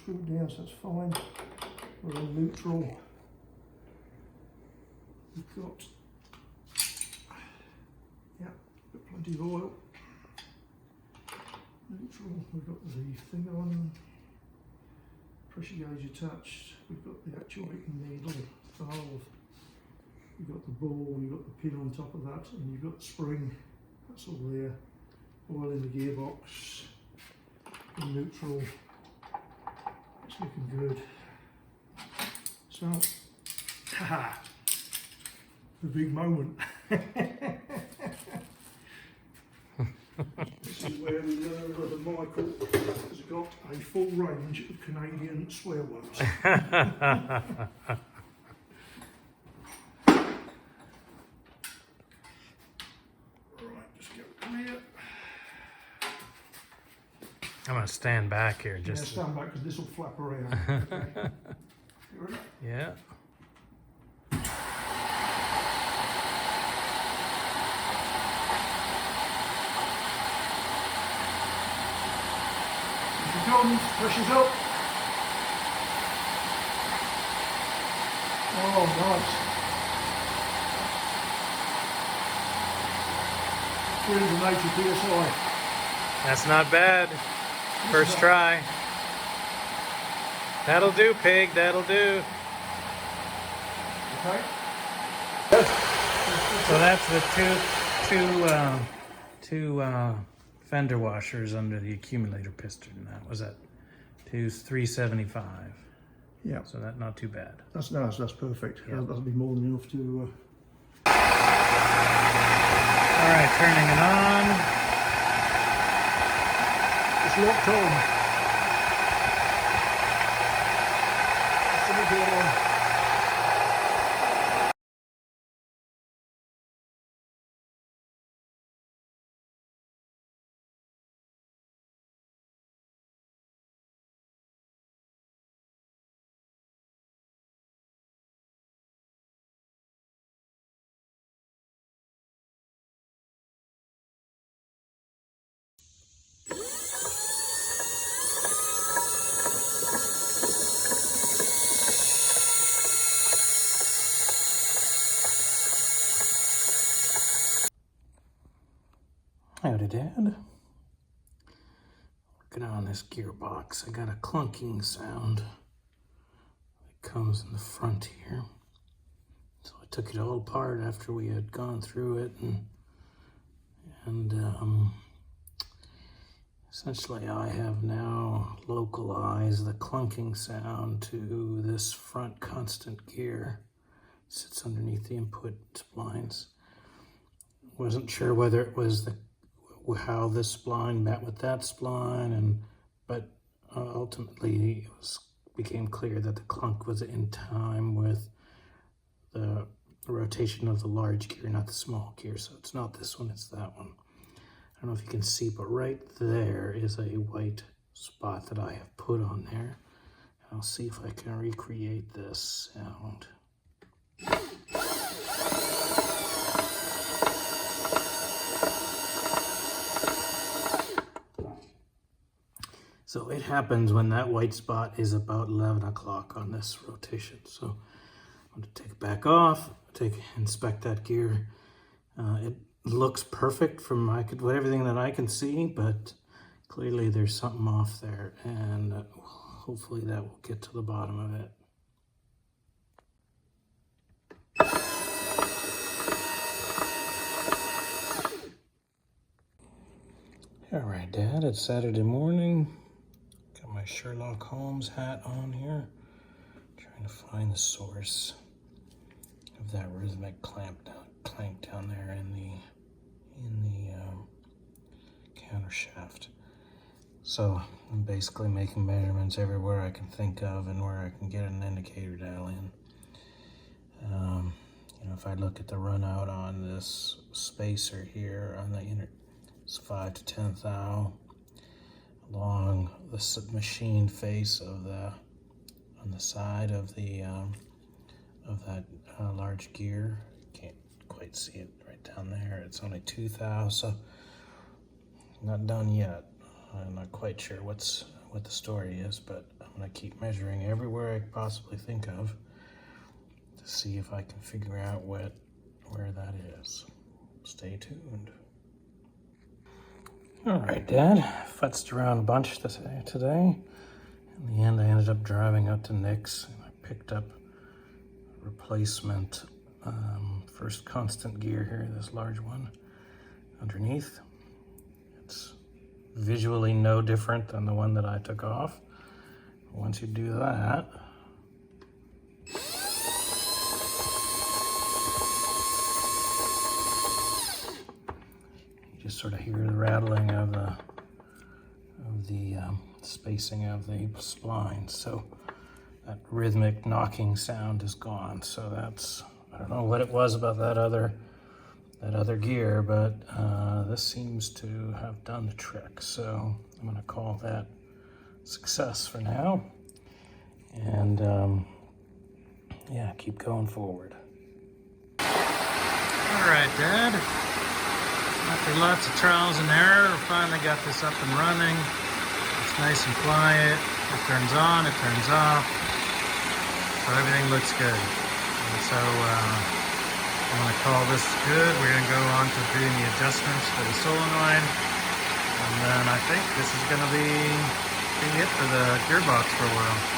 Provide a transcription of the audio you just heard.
screwed down, so that's fine. We're in neutral. We've got, yeah, got plenty of oil. Neutral, we've got the thing on. Pressure gauge attached. We've got the actuating needle valve. You've got the ball, you've got the pin on top of that, and you've got the spring. That's all there. Oil in the gearbox. In neutral. It's looking good. So, haha, the big moment. This is where we learn whether Michael has got a full range of Canadian swear words. I'm gonna stand back here just. Yeah, stand back because this will flap around. Okay. You ready? Yeah. Guns, pressure's up. Oh, nice. 380 psi. That's not bad. First try. That'll do, pig. That'll do. Okay. So that's the two fender washers under the accumulator piston. That was at 375. Yeah. So that's not too bad. That's nice. That's perfect. Yeah. That'll be more than enough to. All right, turning it on. It's locked on. It's gonna go on. Howdy, Dad. Working on this gearbox. I got a clunking sound that comes in the front here. So I took it all apart after we had gone through it, and essentially I have now localized the clunking sound to this front constant gear. It sits underneath the input splines. Wasn't sure whether it was how this spline met with that spline, but ultimately it became clear that the clunk was in time with the rotation of the large gear, not the small gear. So it's not this one, it's that one. I don't know if you can see, but right there is a white spot that I have put on there. I'll see if I can recreate this sound. So it happens when that white spot is about 11 o'clock on this rotation. So I'm going to take it back off, inspect that gear. It looks perfect from everything that I can see, but clearly there's something off there, and hopefully that will get to the bottom of it. All right, Dad, it's Saturday morning. Got my Sherlock Holmes hat on here, trying to find the source of that rhythmic clank down there in the counter shaft. So I'm basically making measurements everywhere I can think of and where I can get an indicator dial in. If I look at the run out on this spacer here on the inner, it's 5 to 10 thou along the machine face of on the side of the of that large gear. Can't quite see it right down there. It's only 2 thou, so not done yet. I'm not quite sure what the story is, but I'm I'm going to keep measuring everywhere I could possibly think of to see if I can figure out where that is. Stay tuned. All right, Dad. Futzed around a bunch today. In the end, I ended up driving up to Nick's and I picked up a replacement first constant gear here, this large one underneath. It's visually no different than the one that I took off. Once you do that, you just sort of hear the rattling of the spacing of the splines. So that rhythmic knocking sound is gone. So that's, I don't know what it was about that other gear, but this seems to have done the trick. So I'm going to call that success for now, and yeah, keep going forward. All right, Dad. After lots of trials and error, we finally got this up and running. It's nice and quiet. It turns on, it turns off. So everything looks good. And so I'm going to call this good. We're going to go on to doing the adjustments for the solenoid. And then I think this is going to be it for the gearbox for a while.